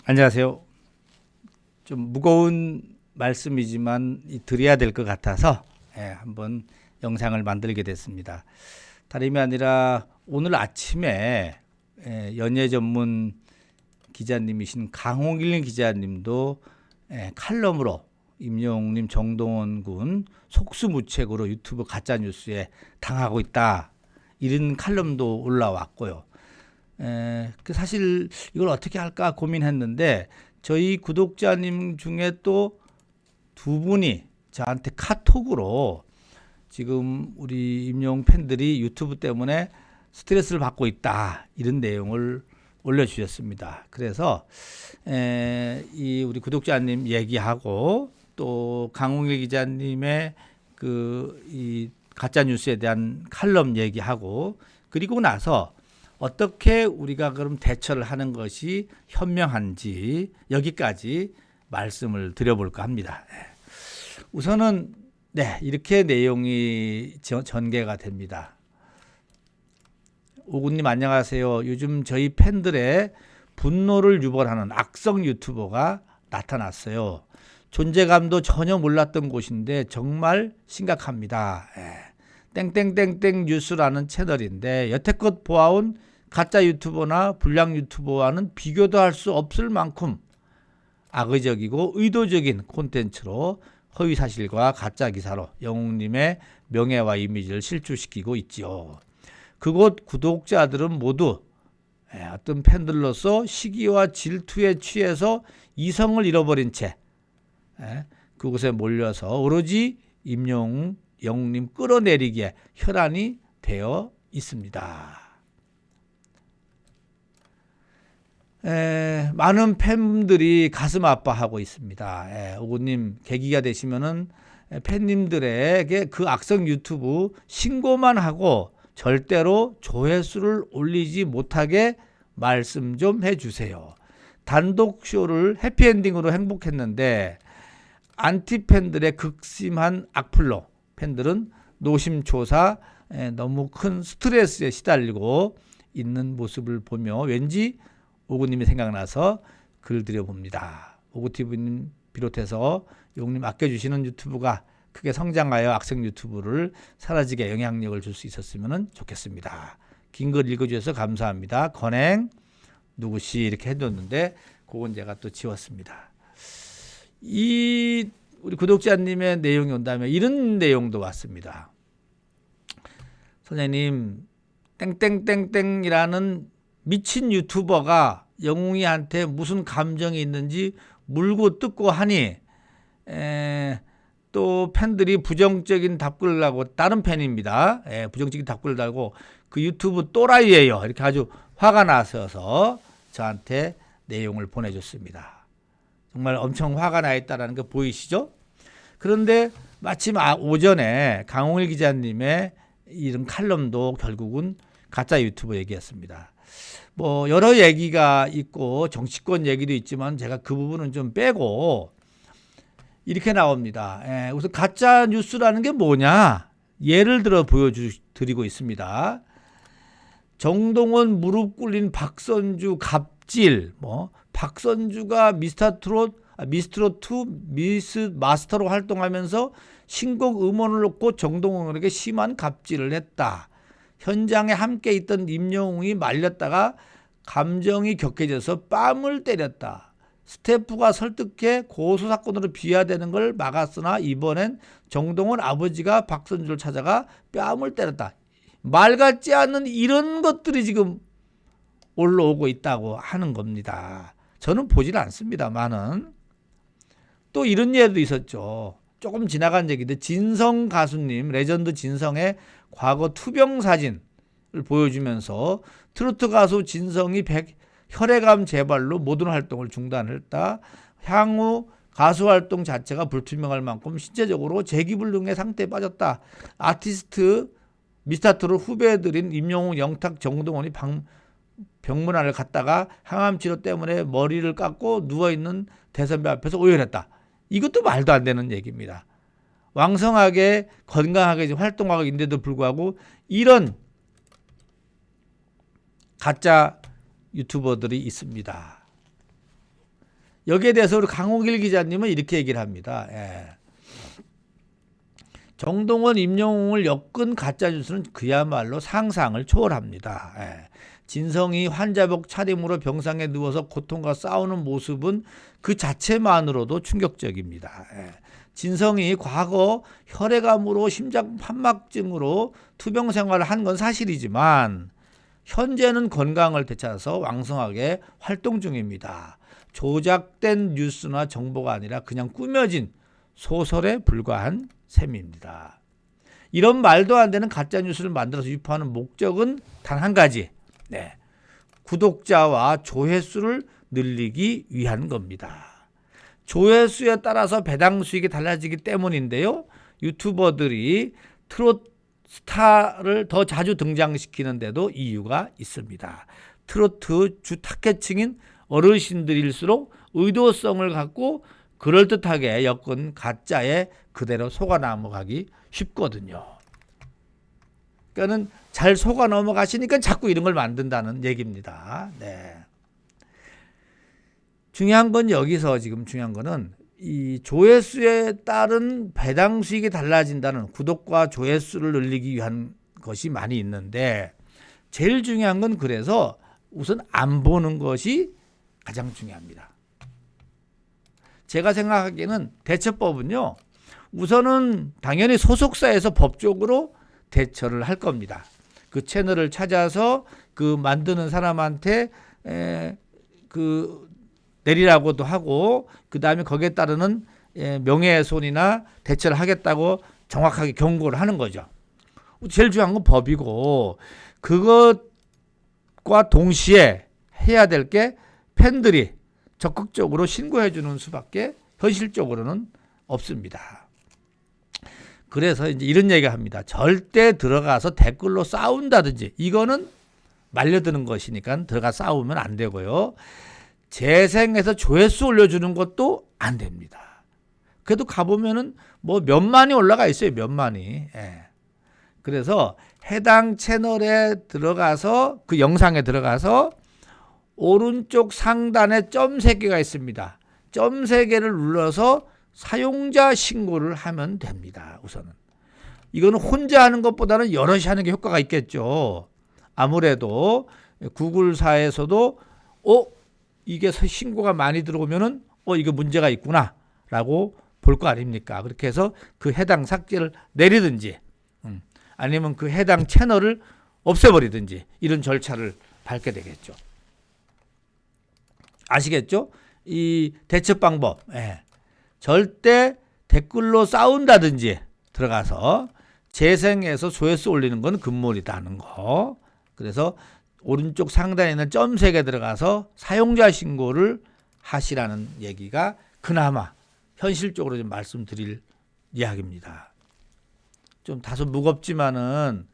안녕하세요. 좀 무거운 말씀이지만 드려야 될 것 같아서 한번 영상을 만들게 됐습니다. 다름이 아니라 오늘 아침에 연예 전문 기자님이신 강홍일 기자님도 칼럼으로 임영웅님, 정동원 군 속수무책으로 유튜브 가짜뉴스에 당하고 있다, 이런 칼럼도 올라왔고요. 사실 이걸 어떻게 할까 고민했는데 저희 구독자님 중에 또 두 분이 저한테 카톡으로 지금 우리 임영웅 팬들이 유튜브 때문에 스트레스를 받고 있다, 이런 내용을 올려주셨습니다. 그래서 이 우리 구독자님 얘기하고 또 강홍일 기자님의 이 가짜 뉴스에 대한 칼럼 얘기하고, 그리고 나서 어떻게 우리가 그럼 대처를 하는 것이 현명한지 여기까지 말씀을 드려볼까 합니다. 우선은 이렇게 내용이 전개가 됩니다. 오군님 안녕하세요. 요즘 저희 팬들의 분노를 유발하는 악성 유튜버가 나타났어요. 존재감도 전혀 몰랐던 곳인데 정말 심각합니다. 땡땡땡땡 뉴스라는 채널인데 여태껏 보아온 가짜 유튜버나 불량 유튜버와는 비교도 할 수 없을 만큼 악의적이고 의도적인 콘텐츠로 허위 사실과 가짜 기사로 영웅님의 명예와 이미지를 실추시키고 있지요. 그곳 구독자들은 모두 어떤 팬들로서 시기와 질투에 취해서 이성을 잃어버린 채 그곳에 몰려서 오로지 임영웅 영웅님 끌어내리기에 혈안이 되어 있습니다. 많은 팬들이 가슴 아파하고 있습니다. 오구님 계기가 되시면은 팬님들에게 그 악성 유튜브 신고만 하고 절대로 조회수를 올리지 못하게 말씀 좀 해주세요. 단독 쇼를 해피엔딩으로 행복했는데 안티 팬들의 극심한 악플로 팬들은 노심초사 너무 큰 스트레스에 시달리고 있는 모습을 보며 왠지 오구님이 생각나서 글 드려봅니다. 오구TV님 비롯해서 용님 아껴주시는 유튜브가 크게 성장하여 악성 유튜브를 사라지게 영향력을 줄 수 있었으면 좋겠습니다. 긴 글 읽어주셔서 감사합니다. 건행 누구시 이렇게 해뒀는데 그건 제가 또 지웠습니다. 이 우리 구독자님의 내용이 온다면 이런 내용도 왔습니다. 선생님, 땡땡땡땡이라는 미친 유튜버가 영웅이한테 무슨 감정이 있는지 물고 뜯고 하니 또 팬들이 부정적인 답글을 달고, 다른 팬입니다. 부정적인 답글을 달고 그 유튜브 또라이예요, 이렇게 아주 화가 나셔서 저한테 내용을 보내줬습니다. 정말 엄청 화가 나 있다는 거 보이시죠? 그런데 마침 오전에 강홍일 기자님의 이런 칼럼도 결국은 가짜 유튜버 얘기였습니다. 뭐 여러 얘기가 있고 정치권 얘기도 있지만 제가 그 부분은 좀 빼고 이렇게 나옵니다. 우선 가짜 뉴스라는 게 뭐냐, 예를 들어 보여드리고 있습니다. 정동원 무릎 꿇린 박선주 갑질, 박선주가 미스터트롯 2 미스 마스터로 활동하면서 신곡 음원을 놓고 정동원에게 심한 갑질을 했다. 현장에 함께 있던 임영웅이 말렸다가 감정이 격해져서 뺨을 때렸다. 스태프가 설득해 고소사건으로 비화되는 걸 막았으나 이번엔 정동원 아버지가 박선주를 찾아가 뺨을 때렸다. 말 같지 않는 이런 것들이 지금 올라오고 있다고 하는 겁니다. 저는 보질 않습니다만은 또 이런 예도 있었죠. 조금 지나간 얘기인데 진성 가수님, 레전드 진성의 과거 투병 사진을 보여주면서 트로트 가수 진성이 혈액암 재발로 모든 활동을 중단했다. 향후 가수 활동 자체가 불투명할 만큼 신체적으로 재기불능의 상태에 빠졌다. 아티스트 미스터트롯 후배들인 임영웅, 영탁, 정동원이 병문안을 갔다가 항암 치료 때문에 머리를 깎고 누워있는 대선배 앞에서 오열했다. 이것도 말도 안 되는 얘기입니다. 왕성하게 건강하게 활동하고 있는데도 불구하고 이런 가짜 유튜버들이 있습니다. 여기에 대해서 우리 강홍일 기자님은 이렇게 얘기를 합니다. 정동원, 임영웅을 엮은 가짜뉴스는 그야말로 상상을 초월합니다. 진성이 환자복 차림으로 병상에 누워서 고통과 싸우는 모습은 그 자체만으로도 충격적입니다. 진성이 과거 혈액암으로 심장 판막증으로 투병 생활을 한 건 사실이지만 현재는 건강을 되찾아서 왕성하게 활동 중입니다. 조작된 뉴스나 정보가 아니라 그냥 꾸며진 소설에 불과한 셈입니다. 이런 말도 안 되는 가짜 뉴스를 만들어서 유포하는 목적은 단 한 가지. 구독자와 조회수를 늘리기 위한 겁니다. 조회수에 따라서 배당 수익이 달라지기 때문인데요. 유튜버들이 트롯 스타를 더 자주 등장시키는데도 이유가 있습니다. 트로트 주 타겟층인 어르신들일수록 의도성을 갖고 그럴듯하게 엮은 가짜에 그대로 속아 넘어가기 쉽거든요. 그러니까는 잘 속아 넘어가시니까 자꾸 이런 걸 만든다는 얘기입니다. 중요한 건 여기서 지금 중요한 거는 이 조회수에 따른 배당 수익이 달라진다는 구독과 조회수를 늘리기 위한 것이 많이 있는데 제일 중요한 건 그래서 우선 안 보는 것이 가장 중요합니다. 제가 생각하기에는 대처법은요. 우선은 당연히 소속사에서 법적으로 대처를 할 겁니다. 그 채널을 찾아서 그 만드는 사람한테 내리라고도 하고 그 다음에 거기에 따르는 명예훼손이나 대처를 하겠다고 정확하게 경고를 하는 거죠. 제일 중요한 건 법이고 그것과 동시에 해야 될 게 팬들이 적극적으로 신고해 주는 수밖에 현실적으로는 없습니다. 그래서 이제 이런 얘기를 합니다. 절대 들어가서 댓글로 싸운다든지 이거는 말려드는 것이니까 들어가 싸우면 안 되고요. 재생해서 조회수 올려주는 것도 안 됩니다. 그래도 가보면은 뭐 몇만이 올라가 있어요. 몇만이. 그래서 해당 채널에 들어가서 그 영상에 들어가서 오른쪽 상단에 점 3개가 있습니다. 점 3개를 눌러서 사용자 신고를 하면 됩니다. 우선은. 이거는 혼자 하는 것보다는 여럿이 하는 게 효과가 있겠죠. 아무래도 구글사에서도 이게 신고가 많이 들어오면은 이거 문제가 있구나 라고 볼 거 아닙니까? 그렇게 해서 그 해당 삭제를 내리든지 아니면 그 해당 채널을 없애버리든지 이런 절차를 밟게 되겠죠. 아시겠죠? 이 대처 방법. 절대 댓글로 싸운다든지 들어가서 재생해서 조회수 올리는 건 금물이다는 거. 그래서 오른쪽 상단에 있는 점 3개 들어가서 사용자 신고를 하시라는 얘기가 그나마 현실적으로 좀 말씀드릴 이야기입니다. 좀 다소 무겁지만은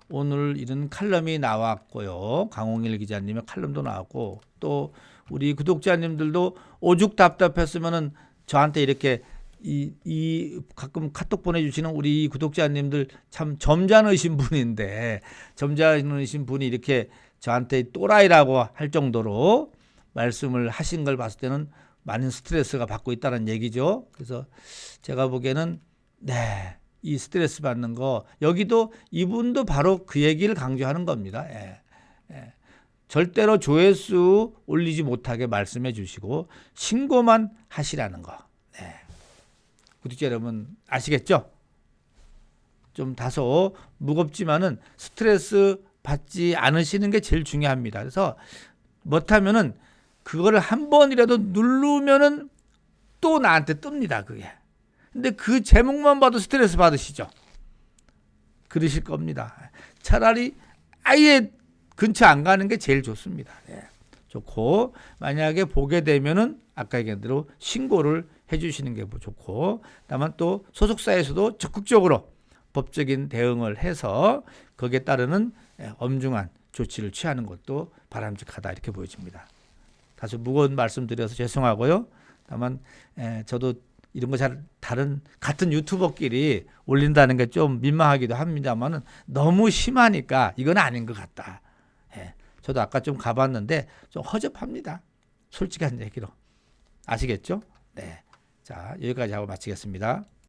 오늘 이런 칼럼이 나왔고요. 강홍일 기자님의 칼럼도 나왔고 또 우리 구독자님들도 오죽 답답했으면은 저한테 이렇게 가끔 카톡 보내주시는 우리 구독자님들 참 점잖으신 분인데 점잖으신 분이 이렇게 저한테 또라이라고 할 정도로 말씀을 하신 걸 봤을 때는 많은 스트레스가 받고 있다는 얘기죠. 그래서 제가 보기에는 이 스트레스 받는 거 여기도 이분도 바로 그 얘기를 강조하는 겁니다. 절대로 조회수 올리지 못하게 말씀해 주시고 신고만 하시라는 거. 구독자 여러분 아시겠죠? 좀 다소 무겁지만은 스트레스 받지 않으시는 게 제일 중요합니다. 그래서 못하면은 그거를 한 번이라도 누르면은 또 나한테 뜹니다. 그게. 근데 그 제목만 봐도 스트레스 받으시죠? 그러실 겁니다. 차라리 아예 근처 안 가는 게 제일 좋습니다. 좋고 만약에 보게 되면은 아까 얘기한 대로 신고를 해주시는 게 좋고 다만 또 소속사에서도 적극적으로 법적인 대응을 해서 거기에 따르는 엄중한 조치를 취하는 것도 바람직하다 이렇게 보여집니다. 다소 무거운 말씀 드려서 죄송하고요. 다만 저도 이런 거 잘 다른 같은 유튜버끼리 올린다는 게 좀 민망하기도 합니다만은 너무 심하니까 이건 아닌 것 같다. 저도 아까 좀 가봤는데 좀 허접합니다. 솔직한 얘기로. 아시겠죠? 네. 자, 여기까지 하고 마치겠습니다.